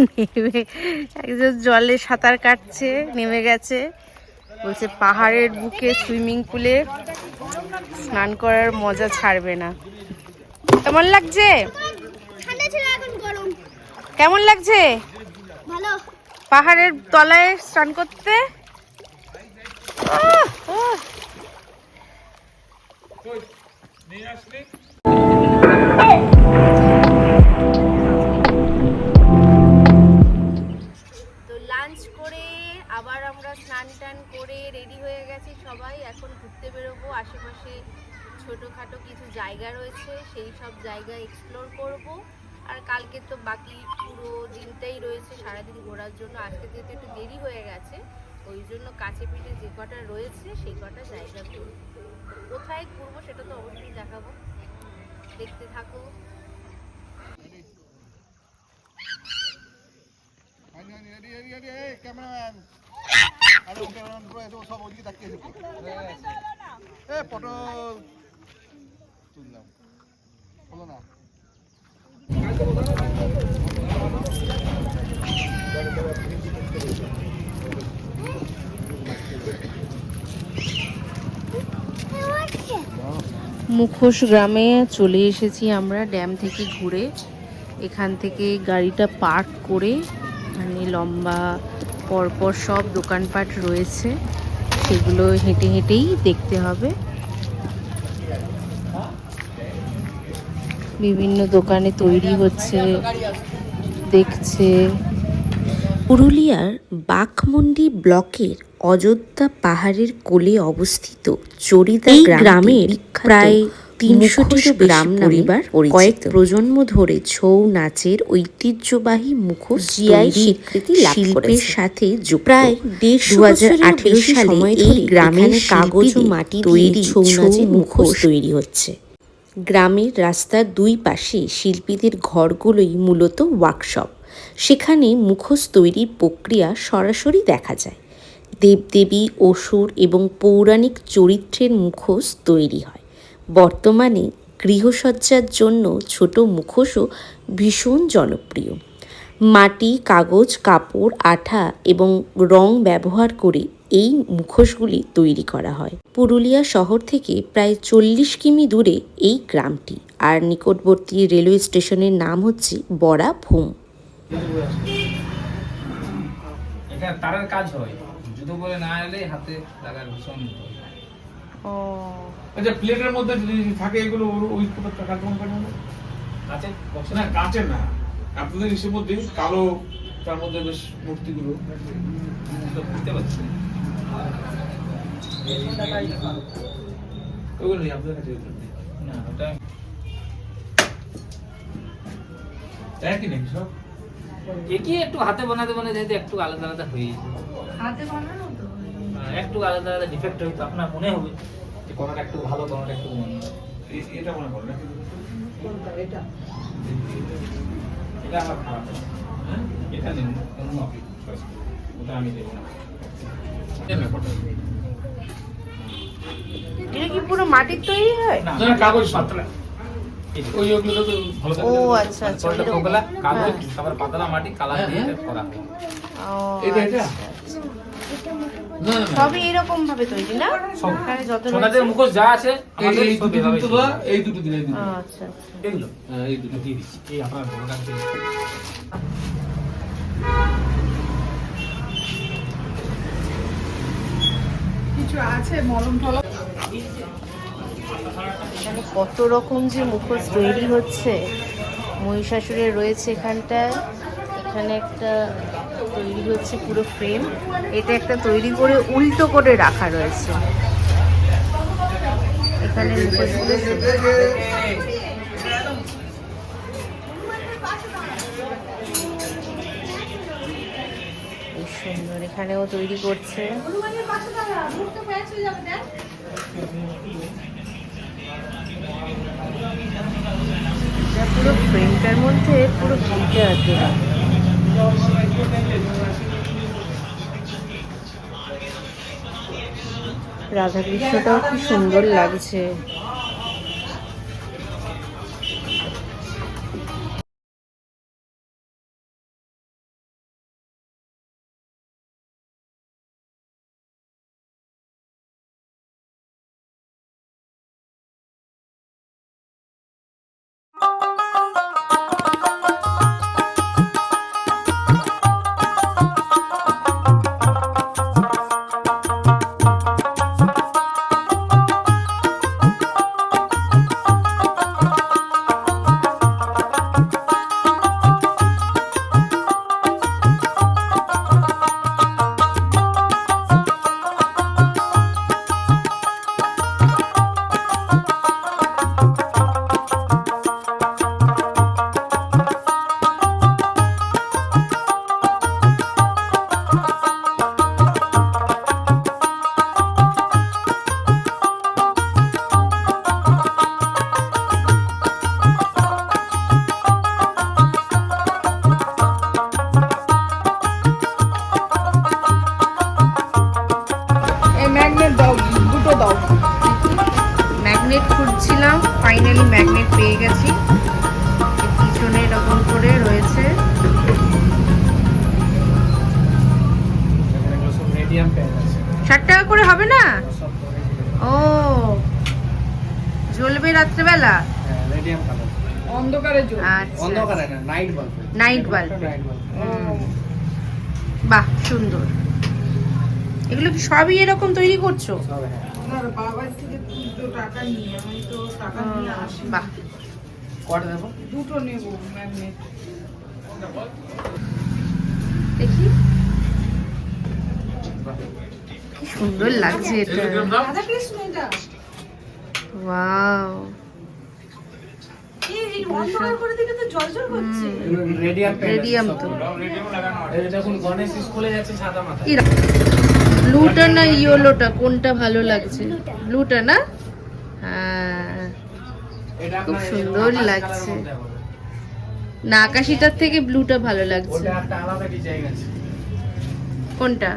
নেমে একজন জলে সাঁতার কাটছে, নেমে গেছে। বলছে পাহাড়ের বুকে সুইমিং পুলে স্নান করার মজা ছাড়বে না। কেমন লাগছে? কেমন লাগছে পাহাড়ের তলায় স্নান করতে? তো লাঞ্চ করে আবার আমরা স্নান টান করে রেডি হয়ে গেছি সবাই। এখন ঘুরতে বেরোবো। আশেপাশে ছোটোখাটো কিছু জায়গা রয়েছে, সেই সব জায়গা এক্সপ্লোর করব। আর কালকে তো বাকি পুরো দিনটাই রয়েছে সারাদিন ঘোরার জন্য। আজকে যেহেতু একটু দেরি হয়ে গেছে, ওই জন্য কাছে পিঠে যে কটা রয়েছে সেই কটা জায়গা ঘুরবো। কোথায় ঘুরবো সেটা তো অবশ্যই দেখাবো, দেখতে থাকো। ক্যামেরাম্যান সব ওদিকে তাকিয়ে ফটো তুললাম হলো না। মুখোশ গ্রামে চলে এসেছি আমরা ড্যাম থেকে ঘুরে। এখান থেকে গাড়িটা পার্ক করে মানে লম্বা পরপর সব দোকানপাট রয়েছে, সেগুলো হেঁটে হেঁটেই দেখতে হবে। বিভিন্ন দোকানে তৈরি হচ্ছে, দেখছে। পুরুলিয়ার বাঘমুন্ডি ব্লকের অযোধ্যা পাহাড়ের কোলে অবস্থিত চরিদা গ্রামের প্রায় ৩০০টিরও গ্রাম পরিবার কয়েক প্রজন্ম ধরে ছৌ নাচের ঐতিহ্যবাহী মুখোশ জিআই স্বীকৃতি শিল্পের সাথে প্রায় ২০১৮ সালে এই গ্রামের কাগজ ও মাটি তৈরি ছৌ নাচের মুখোশ তৈরি হচ্ছে। গ্রামের রাস্তার দুই পাশে শিল্পীদের ঘরগুলোই মূলত ওয়ার্কশপ। সেখানে মুখোশ তৈরির প্রক্রিয়া সরাসরি দেখা যায়। দেবদেবী, অসুর এবং পৌরাণিক চরিত্রের মুখোশ তৈরি হয়। বর্তমানে গৃহসজ্জার জন্য ছোট মুখোশও ভীষণ জনপ্রিয়। মাটি, কাগজ, কাপড়, আঠা এবং রং ব্যবহার করে এই মুখোশগুলি তৈরি করা হয়। পুরুলিয়া শহর থেকে প্রায় ৪০ কিমি দূরে এই গ্রামটি। আর নিকটবর্তী রেলওয়ে স্টেশনের নাম হচ্ছে বড়াভূম। এটা তারের কাজ হয়, জুতো বলে না এলে হাতে লাগার ভীষণ। ও আচ্ছা, প্লেটের মধ্যে থাকে এগুলো ওই টাকা কোন কাটবে? কাঁচের বক্স না, কাঁচের না, আপনাদের ইসের মধ্যে কালো, তার মধ্যে বেশ মূর্তিগুলো বুঝতে পারছি। ওগুলো নেই আপনাদের কাছে? না, ওটা একই নেই সব। একই, একটু হাতে বানাতে যেহেতু একটু আলাদা আলাদা হয়ে হাতে বানানো তো একটু আলাদা আলাদা ডিফেক্ট হয়তো আপনার মনে হবে যে কোনটা একটু ভালো, কোনটা একটু মন্দ। এটা মনে করেন কোনটা? এটা এটা আমার খারাপ। হ্যাঁ, এটা নেই কোন অফিস, ওটা আমি দেব না। এটা কি পুরো মাটির তৈরি হয়? না, কাগজ পাতলা। ওই ওগুলো তো ভালো থাকে। ও আচ্ছা আচ্ছা, ওগুলা কাগজ, তারপর পাতলা মাটি কালার দিয়ে করা হয়। ও এটা এটা না না, সবই এরকম ভাবে তৈরি না? সবখানে যত সোনাদের মুখোশ যা আছে আমাদের এই সব এভাবে দুটো এই দুটো দিন, এই দুটো। আচ্ছা আচ্ছা, এগুলো এই দুটো দিয়ে দিচ্ছি। এই আপনার বড় গান থেকে কিছু আছে মলম টলম। এখানে কত রকম যে মুখোশ তৈরি হচ্ছে। মহিষাসুরের রয়েছে এখানটায়, এখানে একটা তৈরি হচ্ছে পুরো ফ্রেম। এটা একটা তৈরি করে উল্টো করে রাখা রয়েছে। এখানে মুখোশগুলো বেশ সুন্দর, এখানেও তৈরি করছে। পুরো ফ্রেমটার মধ্যে পুরো ঘিটা আছে। রাধাকৃষ্ণটাও কি সুন্দর লাগছে। জ্বালা হ্যাঁ রেডিয়াম কালার। অন্ধকারের জন্য। আচ্ছা অন্ধকারে না, night bulb. Night bulb. Night bulb. বাহ সুন্দর। এগুলো কি সবই এরকম তৈরি করছো? সব হ্যাঁ। না, বাবার থেকে দুটো টাকা নিয়ে আমি তো টাকা নিয়ে আসি। বাহ কটা দেবো? দুটো নেবো ম্যাগনেট। দেখি কি সুন্দর লাগছে এটা। রাধা কৃষ্ণ এটা। ওয়াও এই অন্ধকার করে দিলে তো জলজল করছে। রেডিয়াম রেডিয়াম তো। এই দেখুন গণেশ স্কুলে যাচ্ছে সাদা মাথা। কি ব্লুটা না ইয়েলোটা কোনটা ভালো লাগছে? ব্লুটা না? হ্যাঁ এটা খুব আপনার সুন্দর আকাশ লাগছে। কালারের মধ্যে হবে। না আকাশিটার থেকে ব্লুটা ভালো লাগছে। ওটা একটা আলাদা ডিজাইন আছে। কোনটা?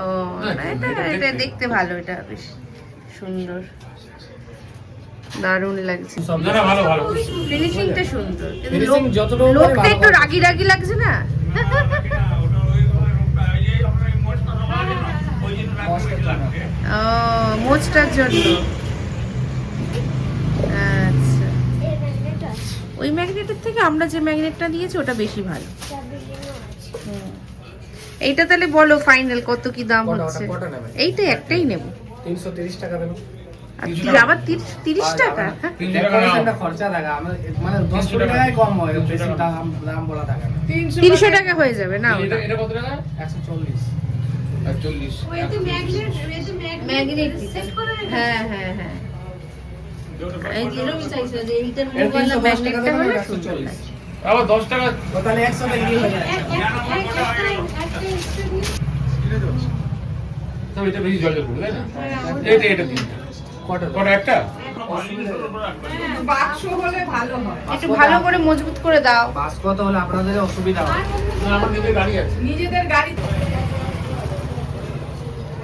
ও না, এটা এটা দেখতে ভালো, এটা বেশ সুন্দর, দারুণ লাগছে। সব জায়গা ভালো ভালো। ফিনিশিংটা সুন্দর, কিন্তু Finishing যতটুকু পারে লোকটা ভালো একটু করে। রাগি রাগি লাগছে না? ও মোচটার জন্য। আচ্ছা ওই ম্যাগনেটের থেকে আমরা যে ম্যাগনেটটা দিয়েছি ওটা বেশি ভালো। হুম। এইটা তাহলে বলো ফাইনাল কত কি দাম কটা, হচ্ছে? ওটা কটা নেবে? এইটা একটাই নেব। 330 টাকা দেবো। আর আবার 30 টাকা? ডেকোরেশনটা খরচা লাগা আমাদের মানে 10 টাকায় কম হয়, বেশি দাম বলা থাকে না। 300 টাকা হয়ে যাবে না? এটা কত টাকা? 140। 40। ওইতে ম্যাগনেট, ওইতে ম্যাগনেট সেট করে রেখেছে। হ্যাঁ হ্যাঁ হ্যাঁ এই যেরকম চাইছো যে এইটার এর মোবাইল 310 টাকা ম্যাগনেটটা দেবো, হলে 140। আবার 10 টাকা তো তাহলে একসাথে নিয়ে হয়ে যাচ্ছে। তো এটা বেশি জল করবে তাই না? এটা দিন কটা কটা একটা বাক্স হলে ভালো হয়। একটু ভালো করে মজবুত করে দাও। বাস কত হলে আপনাদের অসুবিধা হয়? না, আমার নিজের গাড়ি আছে। নিজেদের গাড়ি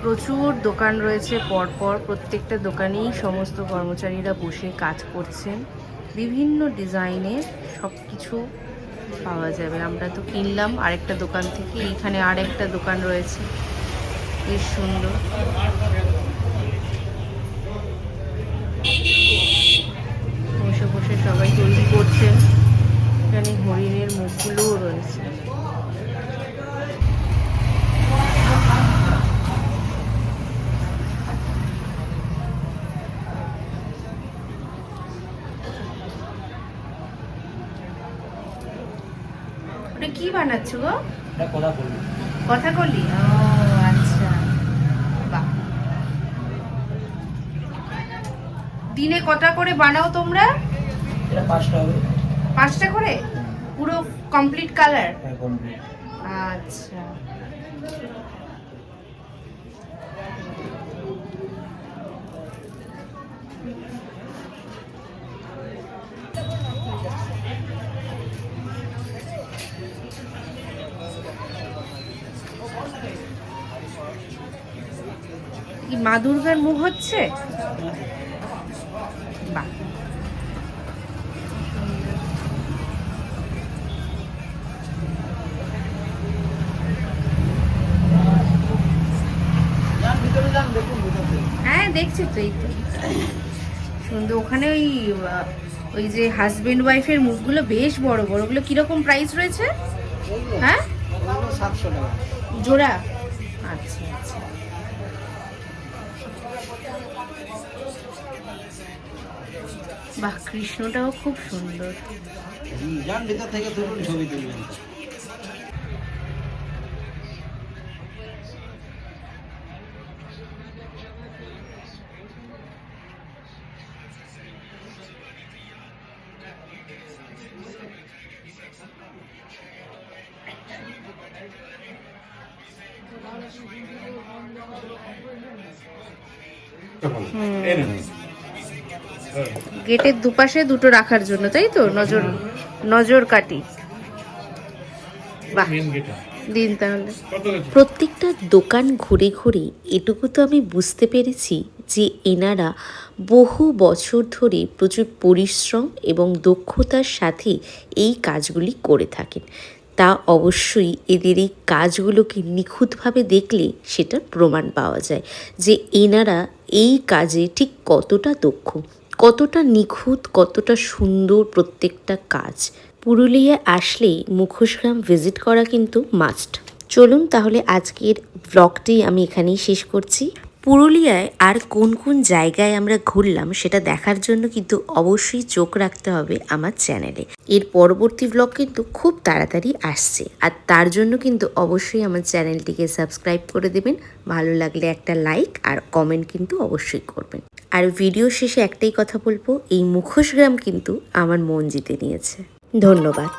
প্রচুর দোকান রয়েছে পরপর, প্রত্যেকটা দোকানেই সমস্ত কর্মচারীরা বসে কাজ করছেন। বিভিন্ন ডিজাইনের সব কিছু পাওয়া যাবে। আমরা তো কিনলাম আরেকটা দোকান থেকে, এইখানে আরেকটা দোকান রয়েছে বেশ সুন্দর। বসে বসে সবাই তৈরি করছেন। এখানে হরিণের মুখগুলোও রয়েছে। ওটা কি বানাচ্ছো গো? এটা কথা বলবো। কথা কলি? ও আচ্ছা, বাহ। দিনে কটা করে বানাও তোমরা? এটা 5টা হবে। 5টা করে? পুরো কমপ্লিট কালার? এখন আচ্ছা কি মা দুর্গার মুখ হচ্ছে? বাহ হ্যাঁ দেখছি তো, এই তো সুন্দর। ওখানে ওই যে হাজবেন্ড ওয়াইফের মুখগুলো বেশ বড় বড়, ওগুলো কিরকম প্রাইস রয়েছে? হ্যাঁ 700 টাকা জোড়া? আচ্ছা আচ্ছা বাহ, কৃষ্ণটাও খুব সুন্দর। যান ভিতর থেকে তুলুন, ছবি তুলবেন। গেটের দুপাশে দুটো রাখার জন্য, তাই তো? নজর নজর কাটি। বাহ, মেন গেট দিন তাহলে। কত গেছে? প্রত্যেকটা দোকান ঘুরে ঘুরে এটুকু তো আমি বুঝতে পেরেছি যে এনারা বহু বছর ধরে প্রচুর পরিশ্রম এবং দক্ষতার সাথে এই কাজগুলি করে থাকেন। তা অবশ্যই এদের এই কাজগুলোকে নিখুঁতভাবে দেখলে সেটা প্রমাণ পাওয়া যায় যে এনারা এই কাজে ঠিক কতটা দক্ষ, কতটা নিখুঁত, কতটা সুন্দর প্রত্যেকটা কাজ। পুরুলিয়া আসলেই মুখোশগ্রাম ভিজিট করা কিন্তু মাস্ট। চলুন তাহলে আজকের ব্লগটি আমি এখানেই শেষ করছি। পুরুলিয়ায় আর কোন কোন জায়গায় আমরা ঘুরলাম সেটা দেখার জন্য কিন্তু অবশ্যই চোখ রাখতে হবে আমার চ্যানেলে। এর পরবর্তী ব্লগ কিন্তু খুব তাড়াতাড়ি আসছে, আর তার জন্য কিন্তু অবশ্যই আমার চ্যানেলটিকে সাবস্ক্রাইব করে দেবেন। ভালো লাগলে একটা লাইক আর কমেন্ট কিন্তু অবশ্যই করবেন। আর ভিডিও শেষে একটাই কথা বলবো, এই মুখোশগ্রাম কিন্তু আমার মন জিতে নিয়েছে। ধন্যবাদ।